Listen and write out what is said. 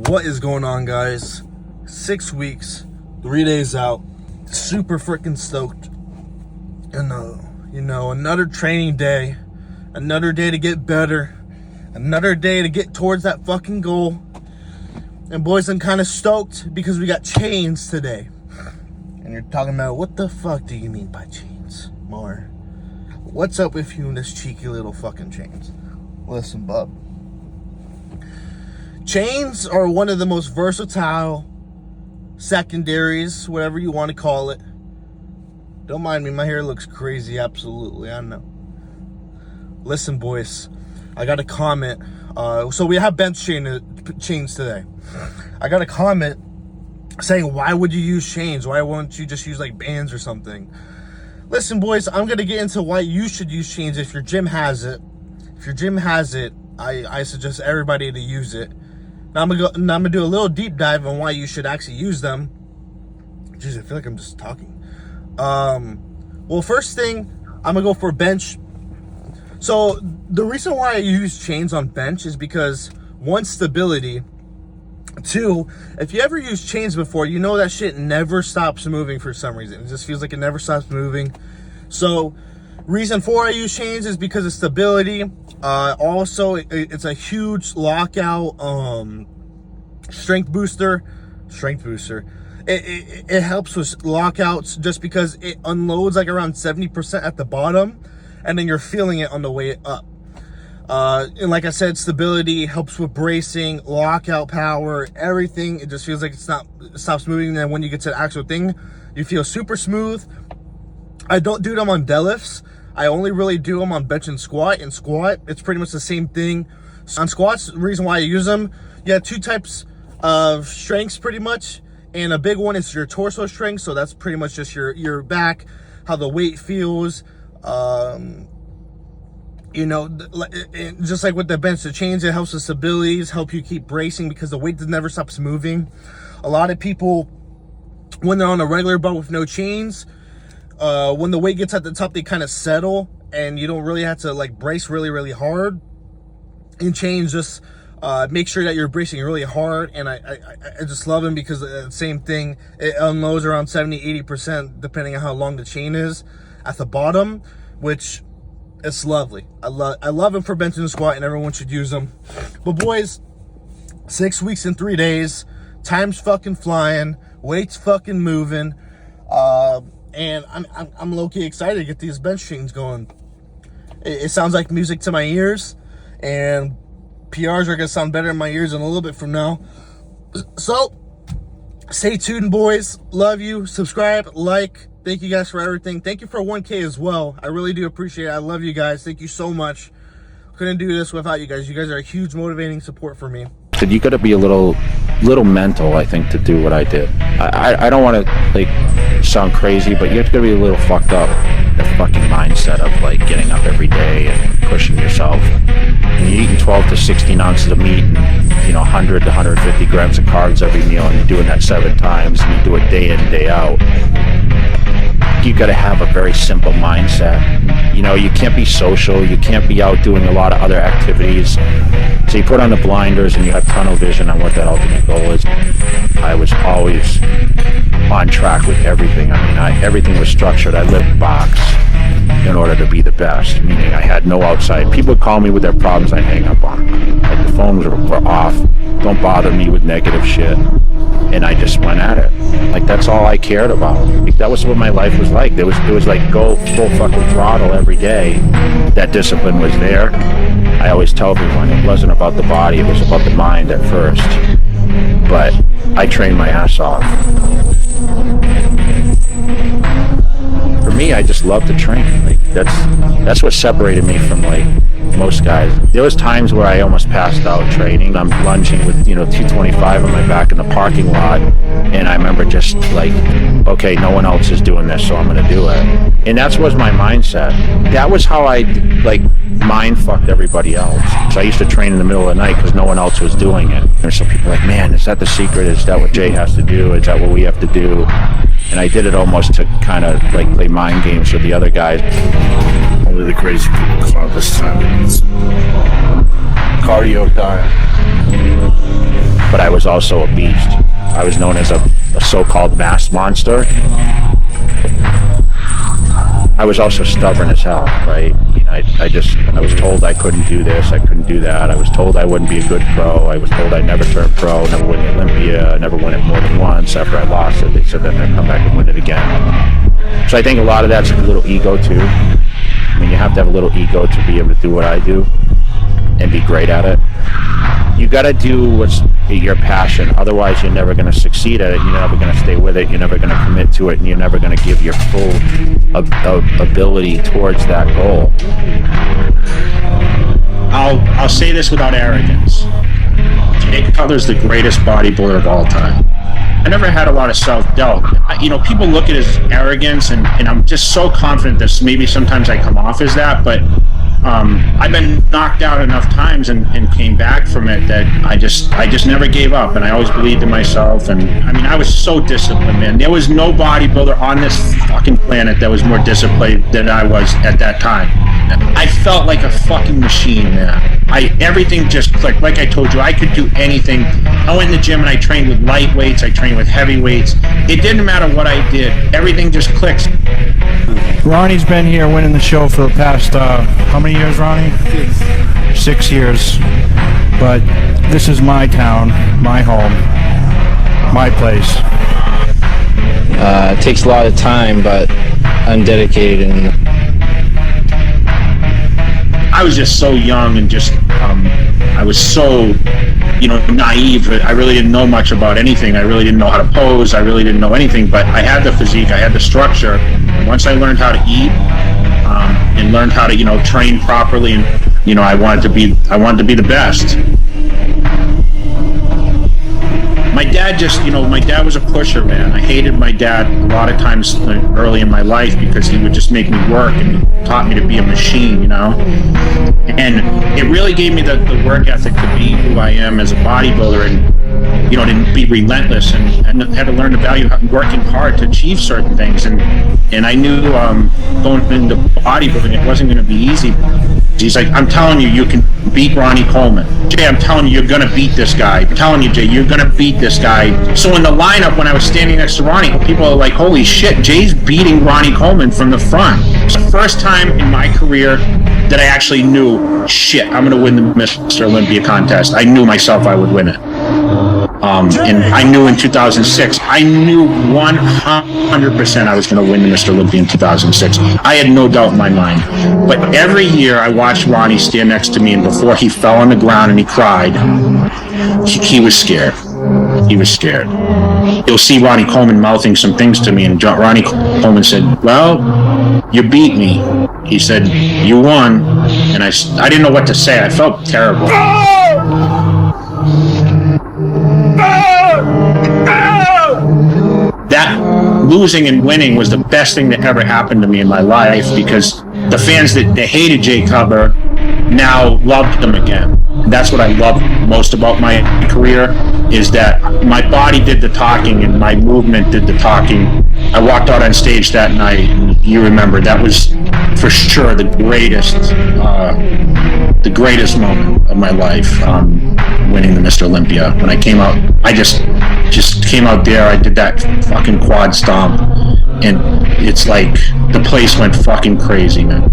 What is going on, guys? 6 weeks, 3 days out, super freaking stoked. And another training day, another day to get better, another day to get towards that fucking goal. And boys, I'm kind of stoked because we got chains today. And you're talking about, what the fuck do you mean by chains, Marr? What's up with you and this cheeky little fucking chains? Listen, bub. Chains are one of the most versatile secondaries, whatever you want to call it. Don't mind me, my hair looks crazy, absolutely, I know. Listen, boys, I got a comment. So we have bench chains today. I got a comment saying, why would you use chains? Why won't you just use like bands or something? Listen, boys, I'm going to get into why you should use chains if your gym has it. If your gym has it, I suggest everybody to use it. Now I'm gonna do a little deep dive on why you should actually use them. Jeez, I feel like I'm just talking. Well, first thing, I'm gonna go for bench. So the reason why I use chains on bench is because, one, stability. Two, if you ever used chains before, you know that shit never stops moving for some reason. It just feels like it never stops moving. So reason 4 I use chains is because of stability. Also, it's a huge lockout strength booster. It helps with lockouts just because it unloads like around 70% at the bottom, and then you're feeling it on the way up. And like I said, stability helps with bracing, lockout power, everything. It just feels like it stops moving. And then when you get to the actual thing, you feel super smooth. I don't do them on deadlifts. I only really do them on bench and squat. In squat, it's pretty much the same thing. On squats, the reason why I use them, you have 2 types of strengths pretty much. And a big one is your torso strength. So that's pretty much just your back, how the weight feels. Just like with the bench, the chains, it helps with stabilities, help you keep bracing because the weight never stops moving. A lot of people, when they're on a regular bar with no chains, when the weight gets at the top, they kind of settle, and you don't really have to like brace really hard. In chains, just make sure that you're bracing really hard. And I just love them because the same thing, it unloads around 70-80% depending on how long the chain is at the bottom, which it's lovely. I love them for bench and squat, and everyone should use them. But boys, 6 weeks and 3 days, time's fucking flying, weight's fucking moving. And I'm low-key excited to get these bench chains going. It sounds like music to my ears, and PRs are gonna sound better in my ears in a little bit from now. So stay tuned, boys. Love you. Subscribe, like. Thank you guys for everything. Thank you for 1K as well. I really do appreciate it. I love you guys. Thank you so much. Couldn't do this without you guys. You guys are a huge motivating support for me. You got to be a little mental, I think, to do what I did. I don't want to like sound crazy, but you have to be a little fucked up. The fucking mindset of like getting up every day and pushing yourself. And you're eating 12 to 16 ounces of meat, and 100 to 150 grams of carbs every meal, and you're doing that 7 times, and you do it day in, day out. You got to have a very simple mindset. You can't be social. You can't be out doing a lot of other activities. So you put on the blinders and you have tunnel vision on what that ultimate goal is. I was always on track with everything. Everything was structured. I lived box in order to be the best, meaning I had no outside. People would call me with their problems, I'd hang up on them. Like the phones were off. Don't bother me with negative shit. And I just went at it. Like that's all I cared about. Like, that was what my life was like. It was like go full fucking throttle every day. That discipline was there. I always tell everyone it wasn't about the body, it was about the mind at first. But I trained my ass off. For me, I just love to train. Like that's what separated me from like most guys. There was times where I almost passed out training. I'm lunging with 225 on my back in the parking lot, and I remember just like, okay, no one else is doing this, so I'm gonna do it. And that was my mindset. That was how I like mind fucked everybody else. So I used to train in the middle of the night because no one else was doing it. There's some people like, man, is that the secret? Is that what Jay has to do? Is that what we have to do? And I did it almost to kind of like play mind games with the other guys. Only the crazy people come out this time. Cardio time. but I was also a beast. I was known as a so-called mass monster. I was also stubborn as hell, right? I was told I couldn't do this, I couldn't do that. I was told I wouldn't be a good pro. I was told I'd never turn pro, never win the Olympia, never win it more than once. After I lost it, they said that I'd come back and win it again. So I think a lot of that's a little ego too. I mean, you have to have a little ego to be able to do what I do and be great at it. You got to do what's your passion. Otherwise, you're never going to succeed at it. You're never going to stay with it. You're never going to commit to it, and you're never going to give your full ability towards that goal. I'll say this without arrogance. Jake Cutler's the greatest bodybuilder of all time. I never had a lot of self-doubt. People look at his arrogance, and I'm just so confident that maybe sometimes I come off as that, but I've been knocked out enough times and came back from it that I just never gave up, and I always believed in myself. And I mean, I was so disciplined, man. There was no bodybuilder on this fucking planet that was more disciplined than I was at that time. I felt like a fucking machine, man. Everything just clicked. Like I told you, I could do anything. I went in the gym and I trained with light weights, I trained with heavy weights. It didn't matter what I did. Everything just clicks. Ronnie's been here winning the show for the past, how many years, Ronnie? 6 years. But this is my town, my home, my place. It takes a lot of time, but I'm dedicated. And I was just so young and just, I was so, naive. I really didn't know much about anything. I really didn't know how to pose. I really didn't know anything, but I had the physique, I had the structure. And once I learned how to eat, and learned how to, train properly, and, I wanted to be the best. My dad was a pusher, man. I hated my dad a lot of times early in my life because he would just make me work and taught me to be a machine, And it really gave me the work ethic to be who I am as a bodybuilder, and to be relentless, and had to learn the value of working hard to achieve certain things. And I knew going into bodybuilding, it wasn't going to be easy. He's like, I'm telling you, you can beat Ronnie Coleman. Jay, I'm telling you, you're going to beat this guy. I'm telling you, Jay, you're going to beat this guy. So in the lineup, when I was standing next to Ronnie, people are like, holy shit, Jay's beating Ronnie Coleman from the front. It's the first time in my career that I actually knew, shit, I'm going to win the Mr. Olympia contest. I knew myself I would win it. And I knew in 2006, I knew 100% I was going to win the Mr. Olympia in 2006. I had no doubt in my mind. But every year I watched Ronnie stand next to me, and before he fell on the ground and he cried, he was scared. He was scared. You'll see Ronnie Coleman mouthing some things to me, and Ronnie Coleman said, well, you beat me. He said, you won. And I didn't know what to say. I felt terrible. That losing and winning was the best thing that ever happened to me in my life, because the fans that hated Jay Cutler now loved him again. And that's what I love most about my career, is that my body did the talking and my movement did the talking. I walked out on stage that night, and you remember, that was for sure the greatest moment of my life, winning the Mr. Olympia. When I came out, I just came out there, I did that fucking quad stomp, and it's like the place went fucking crazy, man.